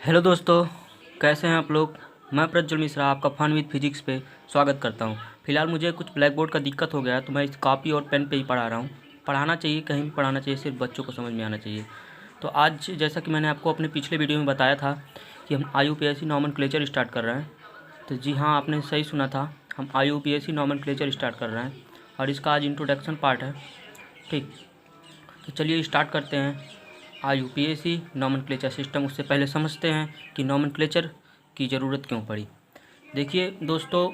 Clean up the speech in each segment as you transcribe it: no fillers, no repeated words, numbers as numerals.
Hello दोस्तों, कैसे हैं आप लोग। मैं प्रज्वल मिश्रा आपका फन विद फिजिक्स पे स्वागत करता हूं। फिलहाल मुझे कुछ ब्लैक बोर्ड का दिक्कत हो गया है, तो मैं इस कॉपी और पेन पे ही पढ़ा रहा हूं। पढ़ाना चाहिए, कहीं भी पढ़ाना चाहिए, सिर्फ बच्चों को समझ में आना चाहिए। तो आज जैसा कि मैंने आपको अपने पिछले वीडियो में बताया था कि हम IUPAC नॉमेनक्लेचर स्टार्ट कर रहे हैं। तो जी हाँ, आपने सही सुना था, हम IUPAC नॉमेनक्लेचर स्टार्ट कर रहे हैं और इसका आज इंट्रोडक्शन पार्ट है। ठीक, तो चलिए स्टार्ट करते हैं। IUPAC nomenclature system. उससे पहले समझते हैं कि नॉमेनक्लेचर की ज़रूरत क्यों पड़ी। देखिए दोस्तों,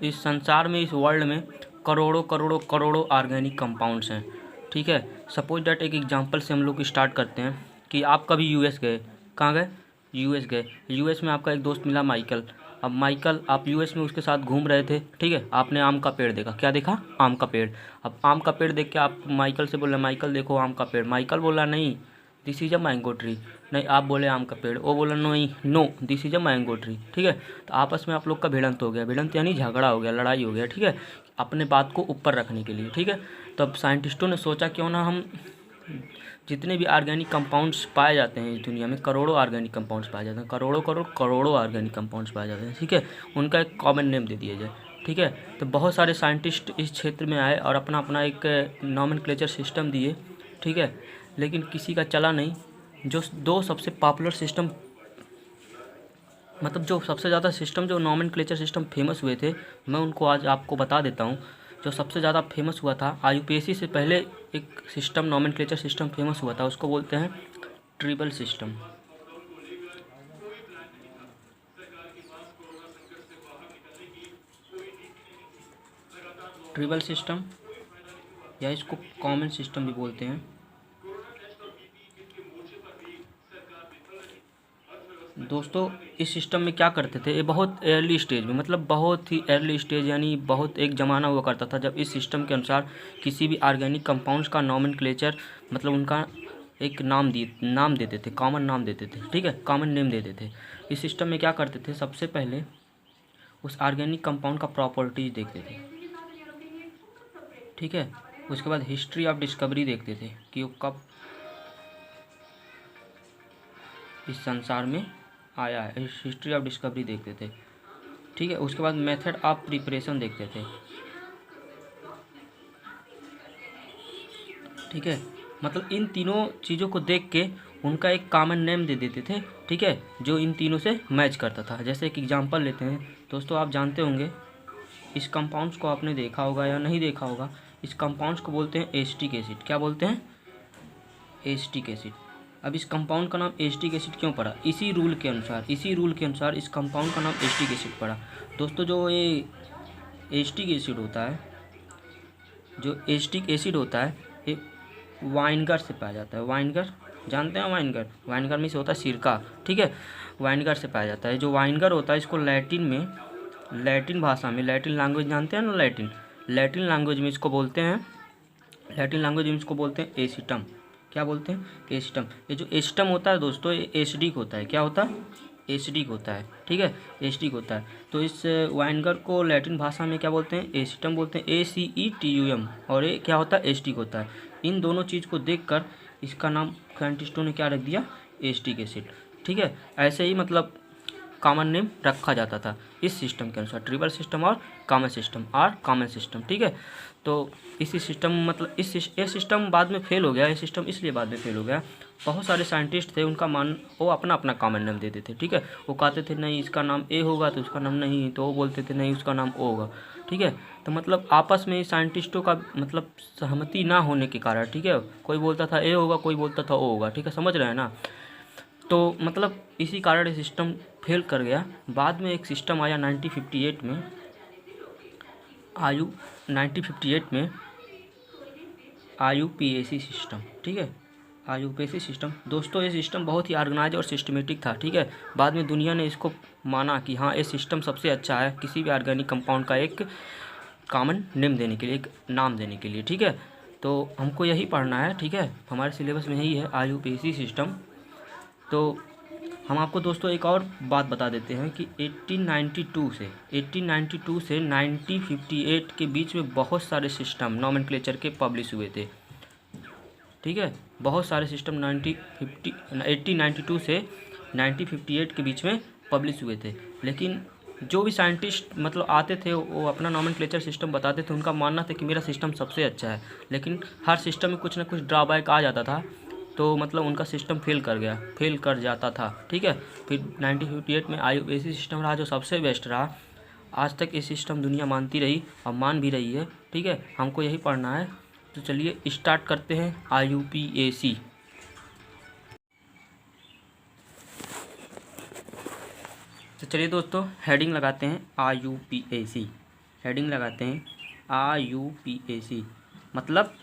इस संसार में, इस वर्ल्ड में करोड़ों करोड़ों करोड़ों ऑर्गेनिक कंपाउंड्स हैं। ठीक है, सपोज डैट एक एग्जांपल से हम लोग स्टार्ट करते हैं कि आप कभी यूएस गए। कहाँ गए? यूएस गए। यूएस में आपका एक दोस्त मिला माइकल। अब माइकल, आप यूएस में उसके साथ घूम रहे थे। ठीक है, आपने आम का पेड़ देखा। क्या देखा? आम का पेड़। अब आम का पेड़ देख के आप माइकल से बोले, माइकल देखो आम का पेड़। माइकल बोला नहीं, this is a mango tree. नहीं, आप बोले आम का पेड़, वो बोला नहीं, no this is a mango tree. ठीक है, तो आपस में आप लोग का भिड़ंत हो गया। भिड़ंत यानी झगड़ा हो गया, लड़ाई हो गया। ठीक है, अपने बात को ऊपर रखने के लिए। ठीक है, तब साइंटिस्टों ने सोचा क्यों ना हम जितने भी ऑर्गेनिक कंपाउंड्स पाए जाते हैं इस दुनिया में, करोड़ों ऑर्गेनिक कंपाउंड्स पाए जाते हैं, करोड़ों करोड़ करोड़ों ऑर्गेनिक कंपाउंड्स पाए जाते हैं। ठीक है, उनका एक कॉमन नेम दे दिया जाए। ठीक है, तो बहुत सारे साइंटिस्ट इस क्षेत्र में आए और अपना अपना एक नॉमेनक्लेचर सिस्टम दिए। ठीक है, लेकिन किसी का चला नहीं। जो दो सबसे पॉपुलर सिस्टम, मतलब जो सबसे ज़्यादा सिस्टम, जो नॉमेनक्लेचर सिस्टम फेमस हुए थे, मैं उनको आज आपको बता देता हूँ। जो सबसे ज़्यादा फेमस हुआ था, IUPAC से पहले एक सिस्टम, नॉमेनक्लेचर सिस्टम फेमस हुआ था, उसको बोलते हैं ट्रिबल सिस्टम। ट्रिबल सिस्टम, या इसको कॉमन सिस्टम भी बोलते हैं। दोस्तों, इस सिस्टम में क्या करते थे, ये बहुत अर्ली स्टेज में, मतलब बहुत ही अर्ली स्टेज, यानी बहुत एक ज़माना हुआ करता था जब इस सिस्टम के अनुसार किसी भी ऑर्गेनिक कंपाउंड्स का नॉमेनक्लेचर, मतलब उनका एक नाम देते थे, कॉमन नाम देते थे। ठीक है, कॉमन नेम देते थे। इस सिस्टम में क्या करते थे, सबसे पहले उस ऑर्गेनिक कंपाउंड का प्रॉपर्टीज देखते थे। ठीक है, उसके बाद हिस्ट्री ऑफ डिस्कवरी देखते थे कि वो कब इस संसार में आया है, हिस्ट्री ऑफ डिस्कवरी देखते थे। ठीक है, उसके बाद मेथड ऑफ प्रिपरेशन देखते थे। ठीक है, मतलब इन तीनों चीज़ों को देख के उनका एक कॉमन नेम दे देते थे। ठीक है, जो इन तीनों से मैच करता था। जैसे एक एग्जांपल लेते हैं दोस्तों, आप जानते होंगे, इस कंपाउंड्स को आपने देखा होगा या नहीं देखा होगा। इस कंपाउंड्स को बोलते हैं एसिटिक एसिड। क्या बोलते हैं? Acetic acid. अब इस कंपाउंड का नाम एसिटिक एसिड क्यों पड़ा? इसी रूल के अनुसार इस कंपाउंड का नाम एसिटिक एसिड पड़ा। दोस्तों, जो ये एसिटिक एसिड होता है, ये वाइनगर से पाया जाता है। वाइनगर जानते हैं? वाइनगर में से होता है सिरका। ठीक है, वाइनगर से पाया जाता है। जो वाइनगर होता है, इसको लैटिन भाषा में, लैटिन लैंग्वेज जानते हैं ना, लैटिन लैंग्वेज में इसको बोलते हैं एसिटम। क्या बोलते हैं? एसिटम। ये जो एसिटम होता है दोस्तों, ये एसिडिक होता है। क्या होता है? एसिडिक होता है। ठीक है, एसिडिक होता है। तो इस वाइनगर को लैटिन भाषा में क्या बोलते हैं? एसिटम बोलते हैं, ACETUM। और ये क्या होता है? एसिडिक होता है। इन दोनों चीज़ को देखकर इसका नाम साइंटिस्टों ने क्या रख दिया? Acetic acid. ठीक है, ऐसे ही मतलब कॉमन नेम रखा जाता था इस सिस्टम के अनुसार, ट्रिबल सिस्टम और कॉमन सिस्टम। ठीक है, तो इसी सिस्टम, मतलब ये सिस्टम बाद में फेल हो गया। ये सिस्टम इसलिए बाद में फेल हो गया, बहुत सारे साइंटिस्ट थे, वो अपना अपना कॉमन नेम देते थे। ठीक है, वो कहते थे नहीं इसका नाम ए होगा, तो उसका नाम नहीं, तो वो बोलते थे नहीं उसका नाम ओ होगा। ठीक है, तो मतलब आपस में साइंटिस्टों का मतलब सहमति ना होने के कारण, ठीक है, कोई बोलता था ए होगा, कोई बोलता था ओ होगा। ठीक है, समझ रहे हैं ना। तो मतलब इसी कारण ये सिस्टम फेल कर गया। बाद में एक सिस्टम आया 1958 में, 1958 में IUPAC सिस्टम। ठीक है, IUPAC सिस्टम दोस्तों, ये सिस्टम बहुत ही ऑर्गेनाइज और सिस्टमेटिक था। ठीक है, बाद में दुनिया ने इसको माना कि हाँ, ये सिस्टम सबसे अच्छा है किसी भी ऑर्गेनिक कंपाउंड का एक कॉमन नेम देने के लिए, एक नाम देने के लिए। ठीक है, तो हमको यही पढ़ना है। ठीक है, हमारे सिलेबस में यही है IUPAC सिस्टम। तो हम आपको दोस्तों एक और बात बता देते हैं कि 1892 से 1958 के बीच में बहुत सारे सिस्टम नॉमेनक्लेचर के पब्लिश हुए थे। ठीक है, बहुत सारे सिस्टम 1892 से 1958 के बीच में पब्लिश हुए थे। लेकिन जो भी साइंटिस्ट मतलब आते थे वो अपना नॉमेनक्लेचर सिस्टम बताते थे, उनका मानना था कि मेरा सिस्टम सबसे अच्छा है, लेकिन हर सिस्टम में कुछ ना कुछ ड्रॉबैक आ जाता था, तो मतलब उनका सिस्टम फेल कर जाता था। ठीक है, फिर 1958 में IUPAC सिस्टम रहा जो सबसे बेस्ट रहा। आज तक ये सिस्टम दुनिया मानती रही और मान भी रही है। ठीक है, हमको यही पढ़ना है, तो चलिए स्टार्ट करते हैं IUPAC। तो चलिए दोस्तों हेडिंग लगाते हैं IUPAC। हेडिंग लगाते हैं IUPAC मतलब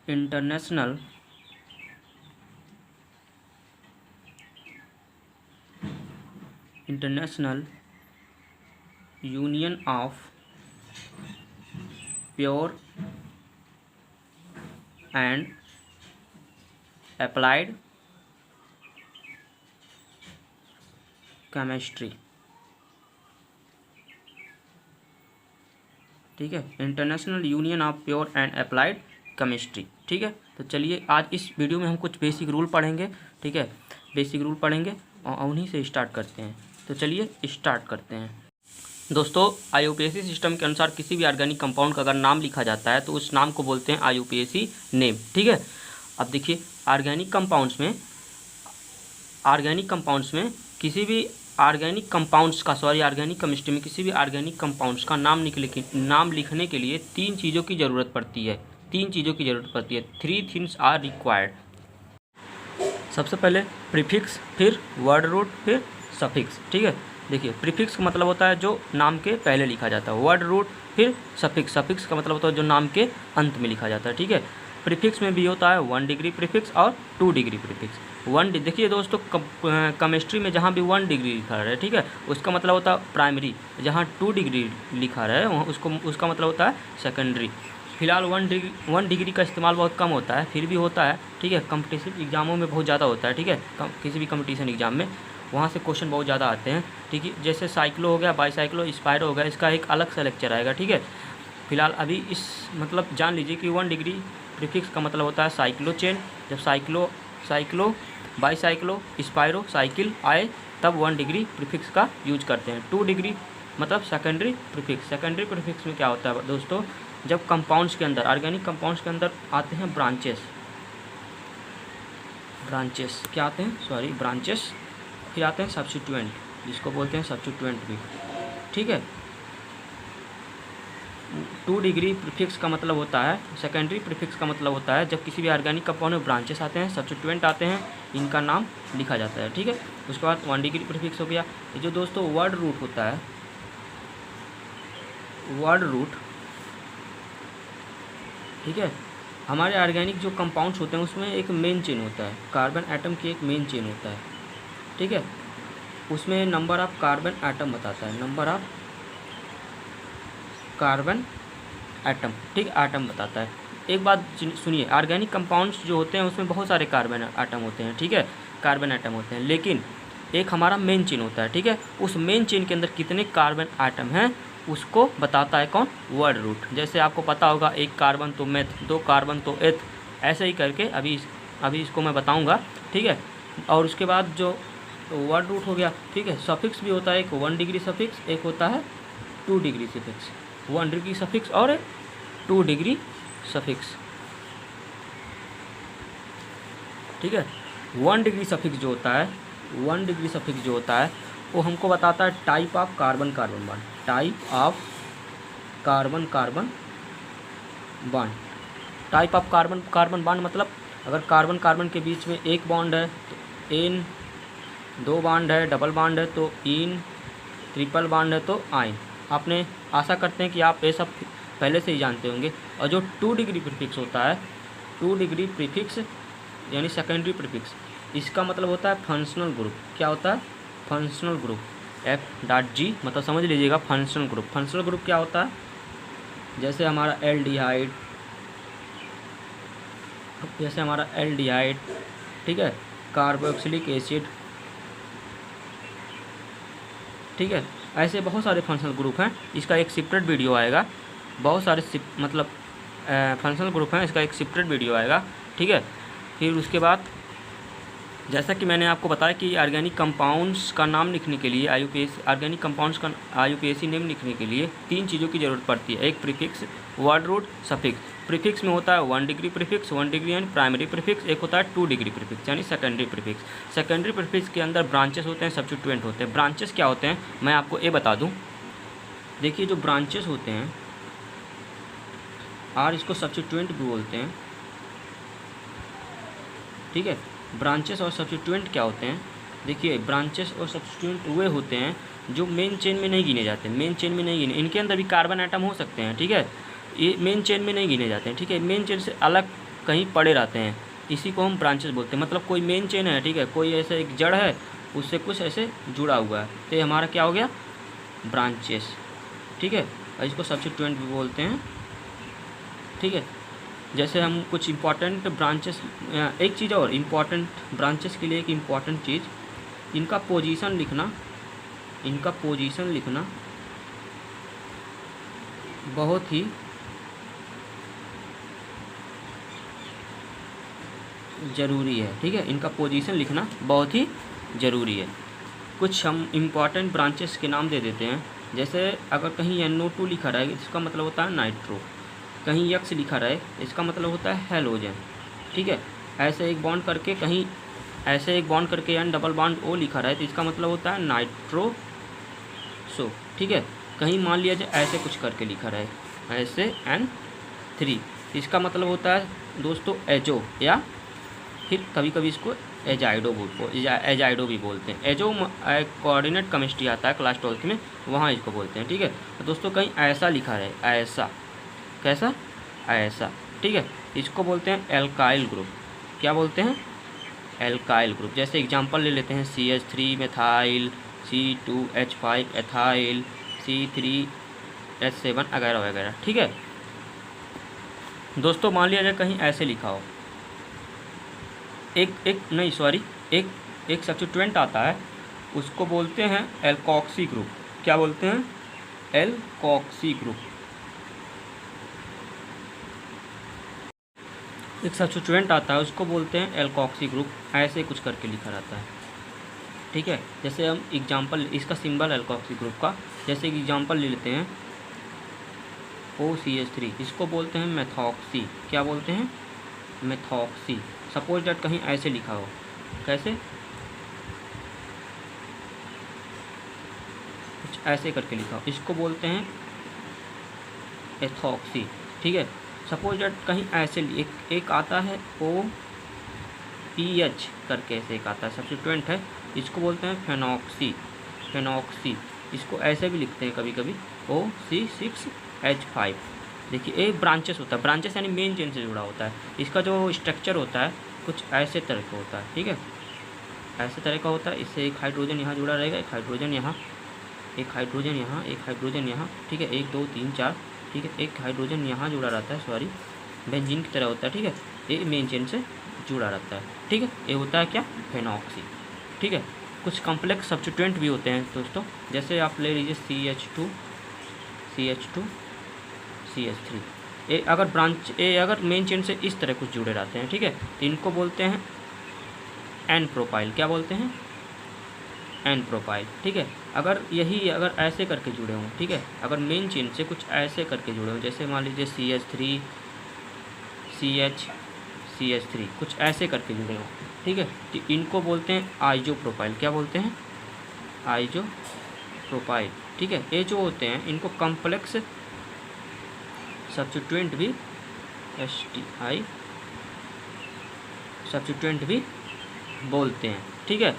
international union of pure and applied chemistry. ठीक है, international union of pure and applied chemistry. ठीक है, तो चलिए आज इस वीडियो में हम कुछ बेसिक रूल पढ़ेंगे। ठीक है, बेसिक रूल पढ़ेंगे और उन्हीं से स्टार्ट करते हैं। तो चलिए स्टार्ट करते हैं। दोस्तों IUPAC सिस्टम के अनुसार किसी भी ऑर्गेनिक कंपाउंड का अगर नाम लिखा जाता है तो उस नाम को बोलते हैं IUPAC नेम। ठीक है, अब देखिए ऑर्गेनिक कंपाउंड्स में किसी भी ऑर्गेनिक केमिस्ट्री में किसी भी ऑर्गेनिक कंपाउंड्स का नाम लिखने के लिए तीन चीज़ों की ज़रूरत पड़ती है। 3 थिंग्स आर रिक्वायर्ड। सबसे पहले प्रीफिक्स, फिर वर्ड रूट, फिर सफिक्स। ठीक है, देखिए प्रीफिक्स का मतलब होता है जो नाम के पहले लिखा जाता है, वर्ड रूट, फिर सफिक्स का मतलब होता है जो नाम के अंत में लिखा जाता है। ठीक है, प्रीफिक्स में भी होता है 1 डिग्री प्रीफिक्स और 2 डिग्री प्रीफिक्स। देखिए दोस्तों केमिस्ट्री में जहाँ भी 1 डिग्री लिखा रहा है, ठीक है, उसका मतलब होता है प्राइमरी। जहाँ 2 डिग्री लिखा रहा है उसका मतलब होता है सेकेंडरी। फिलहाल 1 डिग्री का इस्तेमाल बहुत कम होता है, फिर भी होता है। ठीक है, कॉम्पिटिटिव एग्जामों में बहुत ज़्यादा होता है। ठीक है, किसी भी कंपटीशन एग्जाम में वहाँ से क्वेश्चन बहुत ज़्यादा आते हैं। ठीक है, जैसे साइक्लो हो गया, बाईसाइक्लो, स्पायरो हो गया, इसका एक अलग सा लेक्चर आएगा। ठीक है, फिलहाल अभी इस मतलब जान लीजिए कि 1 डिग्री प्रीफिक्स का मतलब होता है साइक्लो चेन। जब साइक्लो बाईसाइक्लो स्पायरो साइकिल आए तब 1 डिग्री प्रीफिक्स का यूज करते हैं। 2 डिग्री मतलब सेकेंडरी प्रीफिक्स में क्या होता है दोस्तों, जब कंपाउंड्स के अंदर ऑर्गेनिक कंपाउंड्स के अंदर आते हैं ब्रांचेस क्या आते हैं, ब्रांचेस, फिर आते हैं सब्स्टिट्यूएंट, जिसको बोलते हैं सब्स्टिट्यूएंट भी। ठीक है, 2 डिग्री प्रीफिक्स का मतलब होता है, सेकेंडरी प्रीफिक्स का मतलब होता है जब किसी भी ऑर्गेनिक कंपाउंड में ब्रांचेस आते हैं, सब्स्टिट्यूएंट आते हैं, इनका नाम लिखा जाता है। ठीक है, उसके बाद 1 डिग्री प्रीफिक्स हो गया। ये जो दोस्तों वर्ड रूट होता है, ठीक है, हमारे ऑर्गेनिक जो कंपाउंड्स होते हैं उसमें एक मेन चेन होता है, कार्बन एटम की एक मेन चेन होता है। ठीक है, उसमें नंबर ऑफ कार्बन एटम बताता है, नंबर ऑफ कार्बन एटम। ठीक, एटम बताता है। एक बात सुनिए, ऑर्गेनिक कंपाउंड्स जो होते हैं उसमें बहुत सारे कार्बन एटम होते हैं। ठीक है, कार्बन एटम होते हैं, लेकिन एक हमारा मेन चेन होता है। ठीक है, उस मेन चेन के अंदर कितने कार्बन एटम हैं उसको बताता है कौन, वर्ड रूट। जैसे आपको पता होगा 1 कार्बन तो मेथ, 2 कार्बन तो एथ, ऐसे ही करके अभी इसको मैं बताऊंगा। ठीक है, और उसके बाद जो वर्ड रूट हो गया। ठीक है, सफिक्स भी होता है, एक 1 डिग्री सफिक्स, एक होता है 2 डिग्री सफिक्स, 1 डिग्री सफिक्स और 2 डिग्री सफिक्स। ठीक है, 1 डिग्री सफिक्स जो होता है वो हमको बताता है type of carbon bond, type of carbon bond मतलब अगर कार्बन के बीच में एक बॉन्ड है तो एन, 2 बॉन्ड है, डबल बॉन्ड है तो इन, ट्रिपल बॉन्ड है तो आइन। आपने आशा करते हैं कि आप ये सब पहले से ही जानते होंगे। और जो 2 डिग्री प्रीफिक्स होता है, 2 डिग्री प्रीफिक्स यानी सेकेंडरी प्रीफिक्स, इसका मतलब होता है फंक्शनल ग्रुप। क्या होता है, फंक्शनल ग्रुप, F.G मतलब समझ लीजिएगा फंक्शनल ग्रुप क्या होता है, जैसे हमारा एल्डिहाइड, ठीक है, कार्बोक्सिलिक एसिड। ठीक है, ऐसे बहुत सारे फंक्शनल ग्रुप हैं, इसका एक सेपरेट वीडियो आएगा। बहुत सारे फंक्शनल ग्रुप हैं, इसका एक सेपरेट वीडियो आएगा। ठीक है, फिर उसके बाद जैसा कि मैंने आपको बताया कि ऑर्गेनिक कंपाउंड्स का नाम लिखने के लिए ऑर्गेनिक कंपाउंड्स का IUPAC नेम लिखने के लिए 3 चीज़ों की ज़रूरत पड़ती है। एक prefix, word root, suffix. Prefix में होता है 1 डिग्री प्रीफिक्स, 1 डिग्री यानी प्राइमरी प्रीफिक्स। एक होता है 2 डिग्री प्रीफिक्स यानी सेकेंडरी प्रीफिक्स। सेकेंडरी प्रीफिक्स के अंदर ब्रांचेस होते हैं, सब्स्टिट्यूएंट होते हैं। ब्रांचेस क्या होते हैं मैं आपको ये बता दूँ। देखिए जो ब्रांचेस होते हैं और इसको सब्स्टिट्यूएंट भी बोलते हैं, ठीक है। ब्रांचेस और सब्स्टिट्यूएंट क्या होते हैं? देखिए ब्रांचेस और सब्स्टिट्यूएंट वे होते हैं जो मेन चेन में नहीं गिने जाते। मेन चेन में नहीं गिने, इनके अंदर भी कार्बन आइटम हो सकते हैं, ठीक है। ये मेन चेन में नहीं गिने जाते हैं, ठीक है। मेन चेन से अलग कहीं पड़े रहते हैं, इसी को हम ब्रांचेस बोलते हैं। मतलब कोई मेन चेन है, ठीक है, कोई ऐसे एक जड़ है उससे कुछ ऐसे जुड़ा हुआ है, तो ये हमारा क्या हो गया? ब्रांचेस, ठीक है। और इसको सब्स्टिट्यूएंट भी बोलते हैं, ठीक है। जैसे हम कुछ इम्पॉर्टेंट ब्रांचेस, एक चीज़ और इम्पॉर्टेंट ब्रांचेस के लिए एक इम्पॉर्टेंट चीज़, इनका पोजीशन लिखना, इनका पोजीशन लिखना बहुत ही ज़रूरी है, ठीक है। इनका पोजीशन लिखना बहुत ही ज़रूरी है। कुछ हम इम्पॉर्टेंट ब्रांचेस के नाम दे देते हैं। जैसे अगर कहीं NO2 लिखा रहे इसका मतलब होता है नाइट्रो, कहीं X लिखा रहे इसका मतलब होता है हेलोजन, ठीक है। ऐसे एक बॉन्ड करके कहीं ऐसे एक बॉन्ड करके N डबल बॉन्ड O लिखा रहे तो इसका मतलब होता है नाइट्रोसो, ठीक है। कहीं मान लिया जाए ऐसे कुछ करके लिखा रहे ऐसे N3, इसका मतलब होता है दोस्तों एजो, या फिर कभी कभी इसको एजाइडो भी बोलते हैं। एजो कोऑर्डिनेट केमिस्ट्री आता है क्लास 12 में, वहाँ इसको बोलते हैं, ठीक है। तो दोस्तों कहीं ऐसा लिखा रहे, ऐसा, कैसा? ऐसा, ठीक है। इसको बोलते हैं एल्काइल ग्रुप। क्या बोलते हैं? Alkyl group. जैसे एग्जांपल ले लेते हैं CH3 methyl, C2H5 ethyl, C3H7 वगैरह वगैरह, ठीक है। दोस्तों मान लिया जाए कहीं ऐसे लिखा हो, एक सब्स्टिट्यूएंट आता है उसको बोलते हैं एल्कोक्सी ग्रुप। क्या बोलते हैं? Alkoxy group. एक सब्स्टिट्यूएंट आता है उसको बोलते हैं एल्कोक्सी ग्रुप, ऐसे कुछ करके लिखा रहता है, ठीक है। जैसे हम एग्जांपल, इसका सिंबल एल्कोक्सी ग्रुप का, जैसे एग्जांपल ले लेते हैं OCH3, इसको बोलते हैं मेथॉक्सी। क्या बोलते हैं? मेथॉक्सी। सपोज दैट कहीं ऐसे लिखा हो, कैसे? कुछ ऐसे करके लिखा हो, इसको बोलते हैं एथॉक्सी, ठीक है। सपोज दैट कहीं ऐसे एक आता है OPH करके, ऐसे एक आता है सब्स्टिट्यूएंट है, इसको बोलते हैं फेनॉक्सी। इसको ऐसे भी लिखते हैं कभी कभी OC6H5। देखिए एक ब्रांचेस होता है, ब्रांचेस यानी मेन चेन से जुड़ा होता है। इसका जो स्ट्रक्चर होता है कुछ ऐसे तरह का होता है, ठीक है, ऐसे तरह का होता है। इससे एक हाइड्रोजन यहाँ जुड़ा रहेगा, एक हाइड्रोजन यहाँ, एक हाइड्रोजन यहाँ, एक हाइड्रोजन यहाँ, ठीक है, 1 2 3 4, ठीक है। एक हाइड्रोजन यहाँ जुड़ा रहता है, सॉरी बेंजीन की तरह होता है, ठीक है। ये मेन चेन से जुड़ा रहता है, ठीक है। ये होता है क्या? फेनॉक्सी, ठीक है। कुछ कॉम्प्लेक्स सब्स्टिट्यूएंट भी होते हैं दोस्तों, जैसे आप ले लीजिए CH2 CH3। ये अगर मेन चेन से इस तरह कुछ जुड़े रहते हैं, ठीक है, तो इनको बोलते हैं N प्रोपाइल। क्या बोलते हैं? N प्रोपाइल, ठीक है। अगर ऐसे करके जुड़े हों, ठीक है, अगर मेन चेन से कुछ ऐसे करके जुड़े हों, जैसे मान लीजिए CH3 CH3 कुछ ऐसे करके जुड़े हों, ठीक है, तो इनको बोलते हैं आइजो प्रोपाइल। क्या बोलते हैं? आइजो प्रोपाइल, ठीक है। ये जो होते हैं इनको कॉम्प्लेक्स सब्स्टिट्यूएंट भी STI सब्स्टिट्यूएंट भी बोलते हैं, ठीक है।